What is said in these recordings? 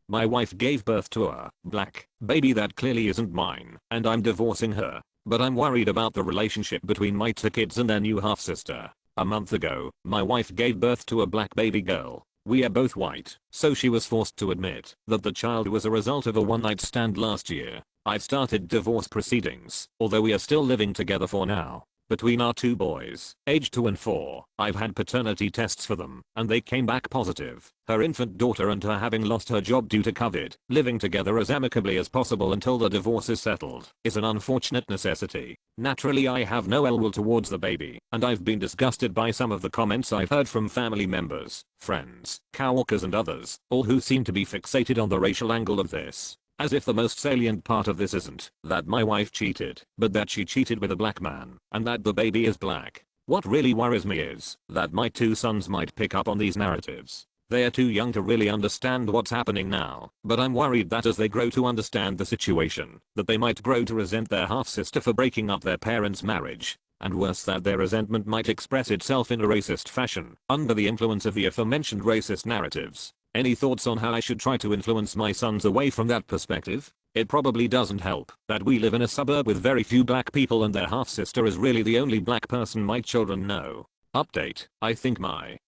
My wife gave birth to a black baby that clearly isn't mine, and I'm divorcing her. But I'm worried about the relationship between my two kids and their new half-sister. A month ago, my wife gave birth to a black baby girl. We are both white, so she was forced to admit that the child was a result of a one-night stand last year. I've started divorce proceedings, although we are still living together for now. Between our two boys, aged 2 and 4, I've had paternity tests for them, and they came back positive. Her infant daughter and her having lost her job due to COVID, living together as amicably as possible until the divorce is settled, is an unfortunate necessity. Naturally, I have no ill will towards the baby, and I've been disgusted by some of the comments I've heard from family members, friends, coworkers and others, all who seem to be fixated on the racial angle of this. As if the most salient part of this isn't that my wife cheated, but that she cheated with a black man, and that the baby is black. What really worries me is that my two sons might pick up on these narratives. They are too young to really understand what's happening now, but I'm worried that as they grow to understand the situation, that they might grow to resent their half-sister for breaking up their parents' marriage. And worse, that their resentment might express itself in a racist fashion, under the influence of the aforementioned racist narratives. Any thoughts on how I should try to influence my sons away from that perspective? It probably doesn't help that we live in a suburb with very few black people and their half-sister is really the only black person my children know. Update, I think my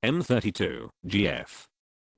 M32, GF.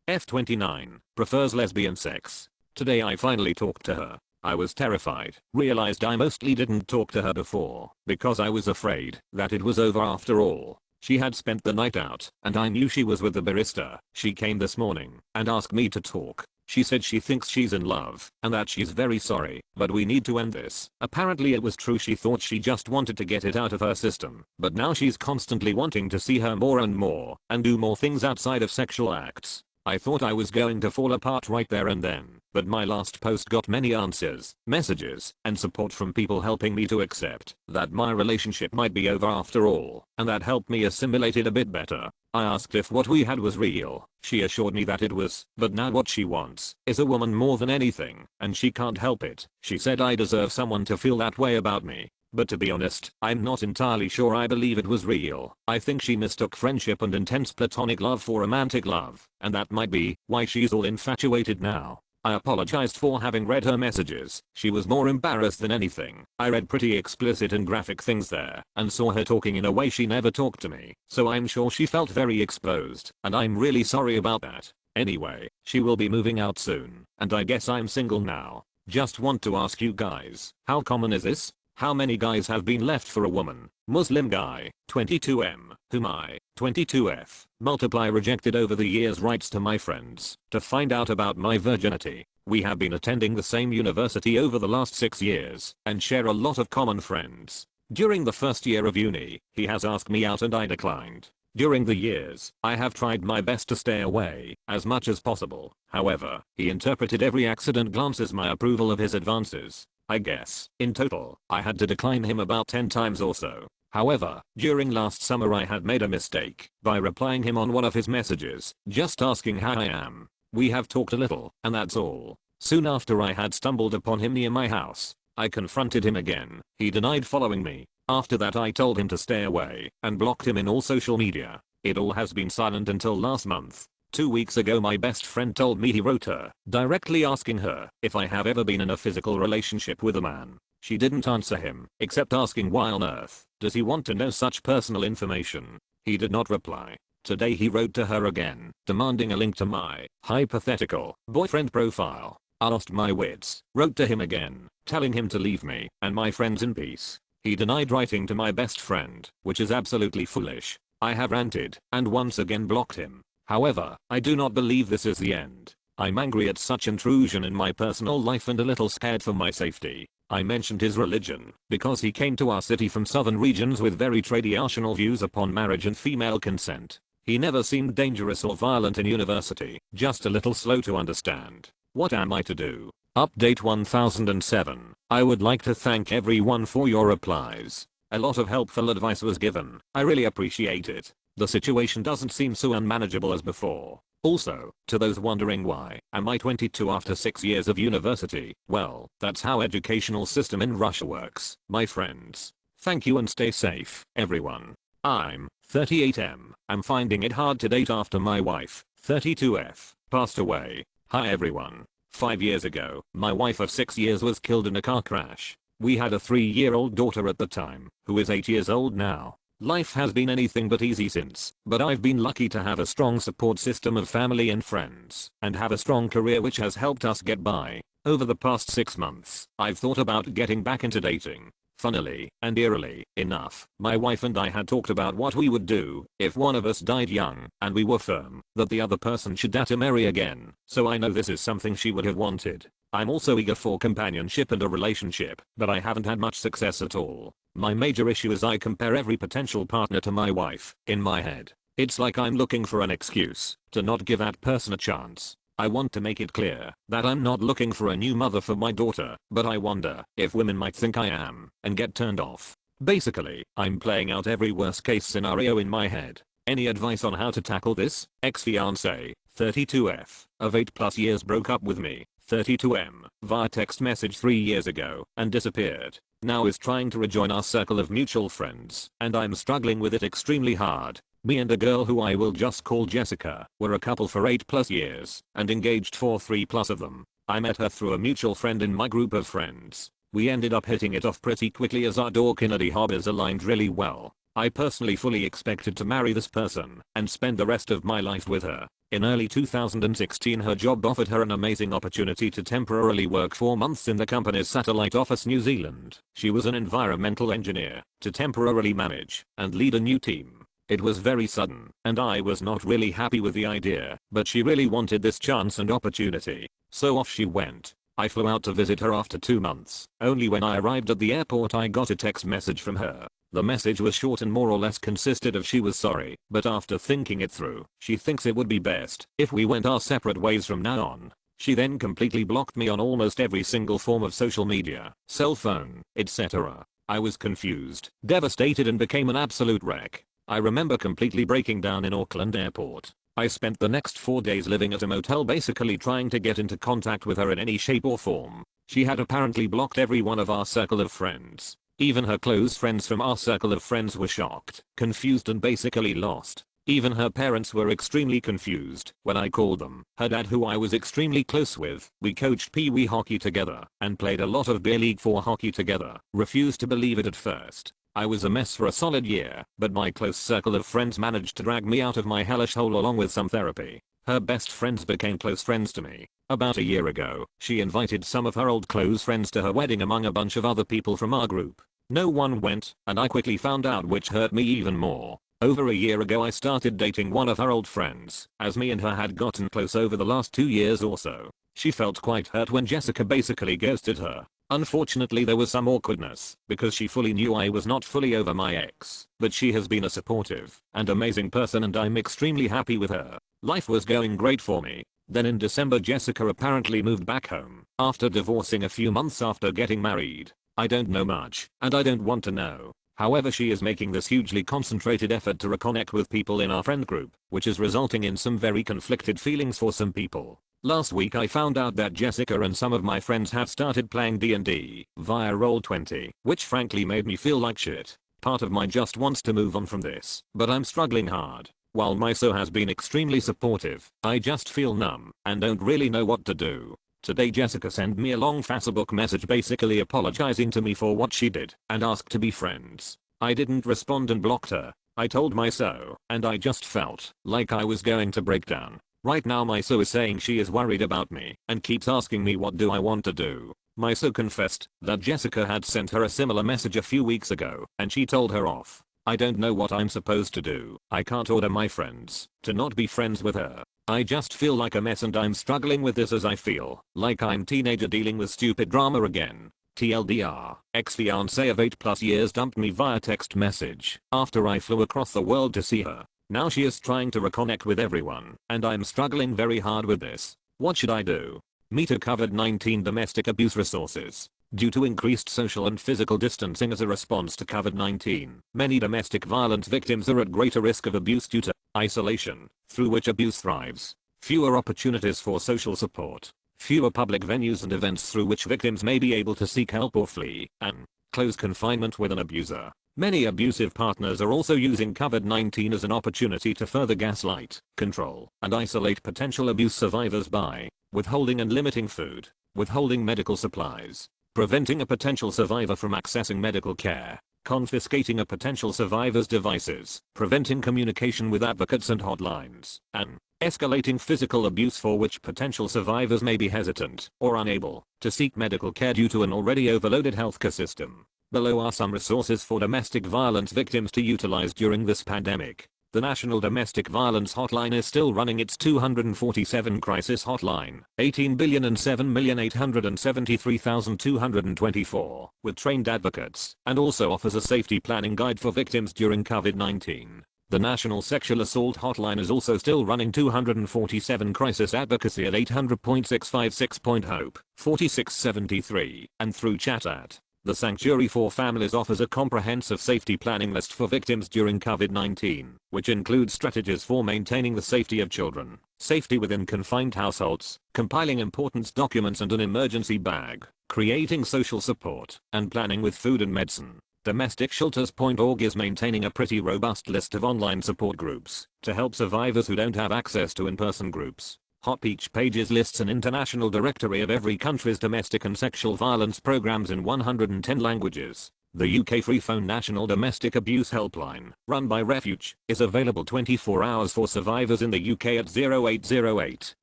F29, prefers lesbian sex. Today I finally talked to her. I was terrified, realized I mostly didn't talk to her before, because I was afraid that it was over after all. She had spent the night out, and I knew she was with the barista. She came this morning and asked me to talk. She said she thinks she's in love, and that she's very sorry, but we need to end this. Apparently it was true, she thought she just wanted to get it out of her system, but now she's constantly wanting to see her more and more, and do more things outside of sexual acts. I thought I was going to fall apart right there and then, but my last post got many answers, messages, and support from people helping me to accept that my relationship might be over after all, and that helped me assimilate it a bit better. I asked if what we had was real. She assured me that it was, but now what she wants is a woman more than anything, and she can't help it. She said I deserve someone to feel that way about me. But to be honest, I'm not entirely sure I believe it was real. I think she mistook friendship and intense platonic love for romantic love, and that might be why she's all infatuated now. I apologized for having read her messages. She was more embarrassed than anything. I read pretty explicit and graphic things there, and saw her talking in a way she never talked to me, so I'm sure she felt very exposed, and I'm really sorry about that. Anyway, she will be moving out soon, and I guess I'm single now. Just want to ask you guys, how common is this? How many guys have been left for a woman? Muslim guy, 22M, whom I, 22F, multiply rejected over the years, writes to my friends to find out about my virginity. We have been attending the same university over the last 6 years and share a lot of common friends. During the first year of uni, he has asked me out and I declined. During the years, I have tried my best to stay away as much as possible. However, he interpreted every accident glance as my approval of his advances. I guess, in total, I had to decline him about 10 times or so. However, during last summer I had made a mistake by replying him on one of his messages, just asking how I am. We have talked a little, and that's all. Soon after I had stumbled upon him near my house. I confronted him again. He denied following me. After that I told him to stay away and blocked him in all social media. It all has been silent until last month. 2 weeks ago my best friend told me he wrote her, directly asking her if I have ever been in a physical relationship with a man. She didn't answer him, except asking why on earth does he want to know such personal information. He did not reply. Today he wrote to her again, demanding a link to my hypothetical boyfriend profile. I lost my wits, wrote to him again, telling him to leave me and my friends in peace. He denied writing to my best friend, which is absolutely foolish. I have ranted and once again blocked him. However, I do not believe this is the end. I'm angry at such intrusion in my personal life and a little scared for my safety. I mentioned his religion because he came to our city from southern regions with very traditional views upon marriage and female consent. He never seemed dangerous or violent in university, just a little slow to understand. What am I to do? Update 1007. I would like to thank everyone for your replies. A lot of helpful advice was given. I really appreciate it. The situation doesn't seem so unmanageable as before. Also, to those wondering why am I 22 after 6 years of university, well, that's how educational system in Russia works, my friends. Thank you and stay safe, everyone. I'm 38M. I'm finding it hard to date after my wife, 32F, passed away. Hi everyone. 5 years ago, my wife of 6 years was killed in a car crash. We had a 3-year-old daughter at the time, who is 8 years old now. Life has been anything but easy since, but I've been lucky to have a strong support system of family and friends, and have a strong career which has helped us get by. Over the past 6 months, I've thought about getting back into dating. Funnily and eerily enough, my wife and I had talked about what we would do if one of us died young, and we were firm that the other person should dare to marry again, so I know this is something she would have wanted. I'm also eager for companionship and a relationship, but I haven't had much success at all. My major issue is I compare every potential partner to my wife in my head. It's like I'm looking for an excuse to not give that person a chance. I want to make it clear that I'm not looking for a new mother for my daughter, but I wonder if women might think I am and get turned off. Basically, I'm playing out every worst case scenario in my head. Any advice on how to tackle this? Ex-fiance, 32F, of 8+ years broke up with me, 32M, via text message 3 years ago and disappeared. Now is trying to rejoin our circle of mutual friends, and I'm struggling with it extremely hard. Me and a girl who I will just call Jessica were a couple for 8+ years and engaged for 3+ of them. I met her through a mutual friend in my group of friends. We ended up hitting it off pretty quickly as our dork-nerdy hobbies aligned really well. I personally fully expected to marry this person and spend the rest of my life with her. In early 2016 her job offered her an amazing opportunity to temporarily work 4 months in the company's satellite office New Zealand. She was an environmental engineer to temporarily manage and lead a new team. It was very sudden, and I was not really happy with the idea, but she really wanted this chance and opportunity. So off she went. I flew out to visit her after 2 months. Only when I arrived at the airport I got a text message from her. The message was short and more or less consisted of she was sorry, but after thinking it through, she thinks it would be best if we went our separate ways from now on. She then completely blocked me on almost every single form of social media, cell phone, etc. I was confused, devastated and became an absolute wreck. I remember completely breaking down in Auckland airport. I spent the next 4 days living at a motel basically trying to get into contact with her in any shape or form. She had apparently blocked every one of our circle of friends. Even her close friends from our circle of friends were shocked, confused and basically lost. Even her parents were extremely confused when I called them. Her dad, who I was extremely close with, we coached pee-wee hockey together and played a lot of beer league 4 hockey together, refused to believe it at first. I was a mess for a solid year, but my close circle of friends managed to drag me out of my hellish hole along with some therapy. Her best friends became close friends to me. About a year ago, she invited some of her old close friends to her wedding among a bunch of other people from our group. No one went, and I quickly found out, which hurt me even more. Over a year ago I started dating one of her old friends, as me and her had gotten close over the last 2 years or so. She felt quite hurt when Jessica basically ghosted her. Unfortunately there was some awkwardness, because she fully knew I was not fully over my ex, but she has been a supportive and amazing person and I'm extremely happy with her. Life was going great for me. Then in December Jessica apparently moved back home, after divorcing a few months after getting married. I don't know much, and I don't want to know. However, she is making this hugely concentrated effort to reconnect with people in our friend group, which is resulting in some very conflicted feelings for some people. Last week I found out that Jessica and some of my friends have started playing D&D via Roll20, which frankly made me feel like shit. Part of my just wants to move on from this, but I'm struggling hard. While Miso has been extremely supportive, I just feel numb and don't really know what to do. Today Jessica sent me a long Facebook message basically apologizing to me for what she did and asked to be friends. I didn't respond and blocked her. I told Miso, and I just felt like I was going to break down. Right now Miso is saying she is worried about me and keeps asking me what do I want to do. Miso confessed that Jessica had sent her a similar message a few weeks ago and she told her off. I don't know what I'm supposed to do. I can't order my friends to not be friends with her. I just feel like a mess and I'm struggling with this as I feel like I'm teenager dealing with stupid drama again. TLDR, ex-fiancé of 8+ years dumped me via text message after I flew across the world to see her. Now she is trying to reconnect with everyone, and I'm struggling very hard with this. What should I do? Meet a COVID-19 domestic abuse resources. Due to increased social and physical distancing as a response to COVID-19, many domestic violence victims are at greater risk of abuse due to isolation, through which abuse thrives, fewer opportunities for social support, fewer public venues and events through which victims may be able to seek help or flee, and close confinement with an abuser. Many abusive partners are also using COVID-19 as an opportunity to further gaslight, control, and isolate potential abuse survivors by withholding and limiting food, withholding medical supplies, preventing a potential survivor from accessing medical care, confiscating a potential survivor's devices, preventing communication with advocates and hotlines, and escalating physical abuse for which potential survivors may be hesitant or unable to seek medical care due to an already overloaded healthcare system. Below are some resources for domestic violence victims to utilize during this pandemic. The National Domestic Violence Hotline is still running its 247 crisis hotline, 18,007,873,224, with trained advocates, and also offers a safety planning guide for victims during COVID-19. The National Sexual Assault Hotline is also still running 247 crisis advocacy at 800.656.HOPE, 4673, and through chat at The Sanctuary for Families offers a comprehensive safety planning list for victims during COVID-19, which includes strategies for maintaining the safety of children, safety within confined households, compiling important documents and an emergency bag, creating social support, and planning with food and medicine. DomesticShelters.org is maintaining a pretty robust list of online support groups to help survivors who don't have access to in-person groups. HOP each pages lists an international directory of every country's domestic and sexual violence programs in 110 languages. The UK free phone National Domestic Abuse Helpline, run by Refuge, is available 24 hours for survivors in the UK at 0808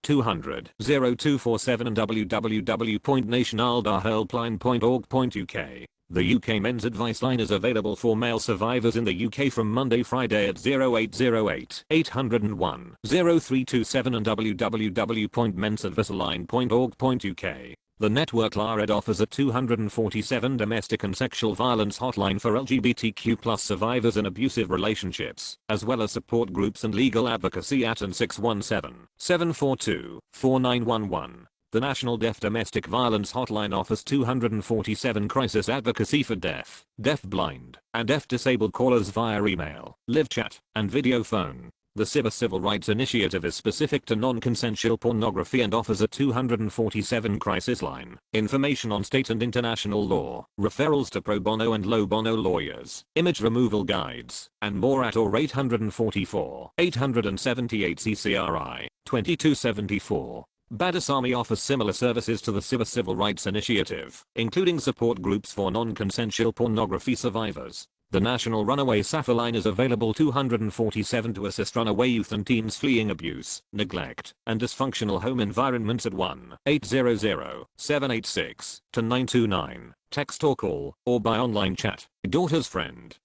200 0247 and www.nationaldahelpline.org.uk. The UK Men's Advice Line is available for male survivors in the UK from Monday-Friday at 0808 801 0327 and www.mensadviceline.org.uk. The network LARED offers a 247 domestic and sexual violence hotline for LGBTQ+ survivors in abusive relationships, as well as support groups and legal advocacy at and 617-742-4911. The National Deaf Domestic Violence Hotline offers 247 crisis advocacy for deaf, deaf-blind, and deaf-disabled callers via email, live chat, and video phone. The CIBA Civil Rights Initiative is specific to non-consensual pornography and offers a 247 crisis line, information on state and international law, referrals to pro bono and low bono lawyers, image removal guides, and more at or 844 878 CCRI 2274. Badasami offers similar services to the CIBA Civil Rights Initiative, including support groups for non-consensual pornography survivors. The National Runaway Safa Line is available 247 to assist runaway youth and teens fleeing abuse, neglect, and dysfunctional home environments at 1-800-786-929, text or call, or by online chat. Daughter's friend.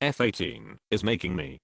F18 is making me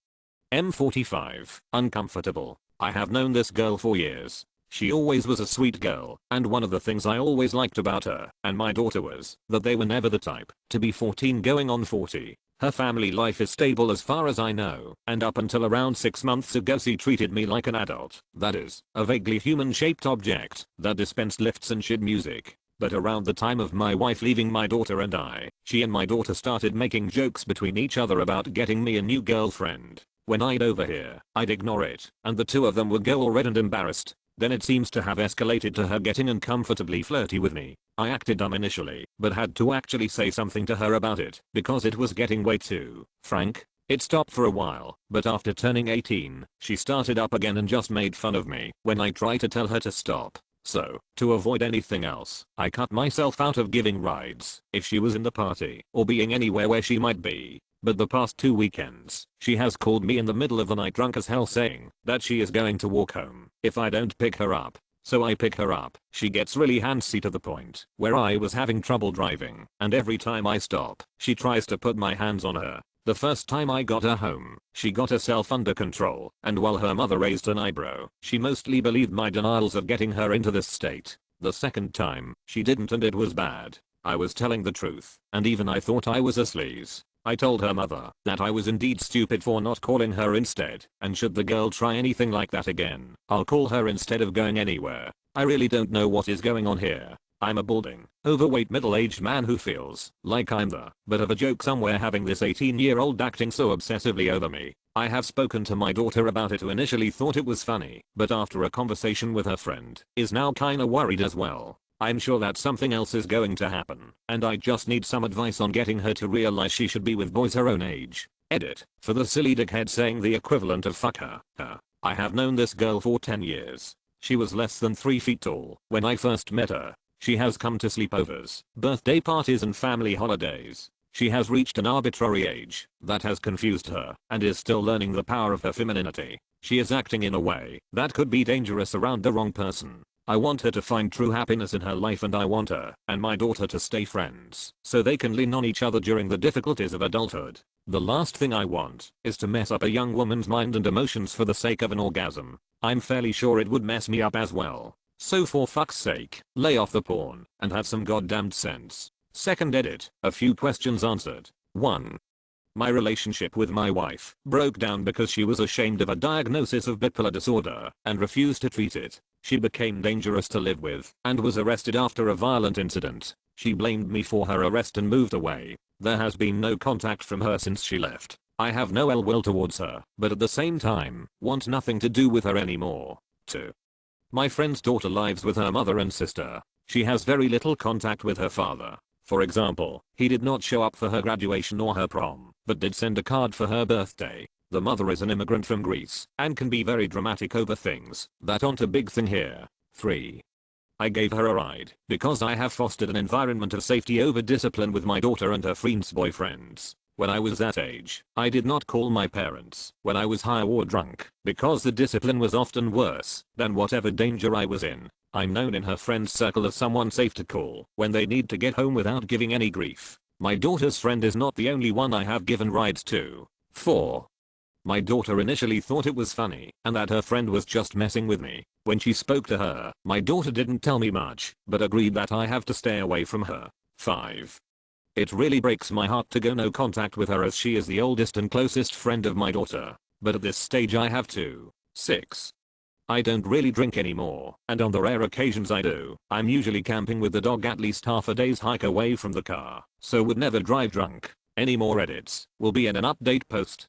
M45 uncomfortable. I have known this girl for years. She always was a sweet girl, and one of the things I always liked about her and my daughter was that they were never the type to be 14 going on 40. Her family life is stable as far as I know, and up until around 6 months ago she treated me like an adult, that is, a vaguely human-shaped object that dispensed lifts and shit music. But around the time of my wife leaving my daughter and I, she and my daughter started making jokes between each other about getting me a new girlfriend. When I'd overhear, I'd ignore it, and the two of them would go all red and embarrassed. Then it seems to have escalated to her getting uncomfortably flirty with me. I acted dumb initially, but had to actually say something to her about it, because it was getting way too frank. It stopped for a while, but after turning 18, she started up again and just made fun of me when I tried to tell her to stop. So, to avoid anything else, I cut myself out of giving rides if she was in the party or being anywhere where she might be. But the past 2 weekends, she has called me in the middle of the night drunk as hell saying that she is going to walk home if I don't pick her up. So I pick her up. She gets really handsy to the point where I was having trouble driving, and every time I stop, she tries to put my hands on her. The first time I got her home, she got herself under control, and while her mother raised an eyebrow, she mostly believed my denials of getting her into this state. The second time, she didn't, and it was bad. I was telling the truth, and even I thought I was a sleaze. I told her mother that I was indeed stupid for not calling her instead, and should the girl try anything like that again, I'll call her instead of going anywhere. I really don't know what is going on here. I'm a balding, overweight middle-aged man who feels like I'm the butt of a joke somewhere, having this 18-year-old acting so obsessively over me. I have spoken to my daughter about it, who initially thought it was funny, but after a conversation with her friend, is now kinda worried as well. I'm sure that something else is going to happen, and I just need some advice on getting her to realize she should be with boys her own age. Edit. For the silly dickhead saying the equivalent of fuck her. I have known this girl for 10 years. She was less than 3 feet tall when I first met her. She has come to sleepovers, birthday parties and family holidays. She has reached an arbitrary age that has confused her and is still learning the power of her femininity. She is acting in a way that could be dangerous around the wrong person. I want her to find true happiness in her life, and I want her and my daughter to stay friends so they can lean on each other during the difficulties of adulthood. The last thing I want is to mess up a young woman's mind and emotions for the sake of an orgasm. I'm fairly sure it would mess me up as well. So for fuck's sake, lay off the porn and have some goddamned sense. Second edit, a few questions answered. 1. My relationship with my wife broke down because she was ashamed of a diagnosis of bipolar disorder and refused to treat it. She became dangerous to live with and was arrested after a violent incident. She blamed me for her arrest and moved away. There has been no contact from her since she left. I have no ill will towards her, but at the same time, want nothing to do with her anymore. 2. My friend's daughter lives with her mother and sister. She has very little contact with her father. For example, he did not show up for her graduation or her prom, but did send a card for her birthday. The mother is an immigrant from Greece and can be very dramatic over things that aren't a big thing here. 3. I gave her a ride because I have fostered an environment of safety over discipline with my daughter and her friends' boyfriends. When I was that age, I did not call my parents when I was high or drunk because the discipline was often worse than whatever danger I was in. I'm known in her friend's circle as someone safe to call when they need to get home without giving any grief. My daughter's friend is not the only one I have given rides to. 4. My daughter initially thought it was funny and that her friend was just messing with me. When she spoke to her, my daughter didn't tell me much, but agreed that I have to stay away from her. 5. It really breaks my heart to go no contact with her as she is the oldest and closest friend of my daughter, but at this stage I have to. 6. I don't really drink anymore, and on the rare occasions I do, I'm usually camping with the dog at least half a day's hike away from the car, so would never drive drunk. Any more edits will be in an update post.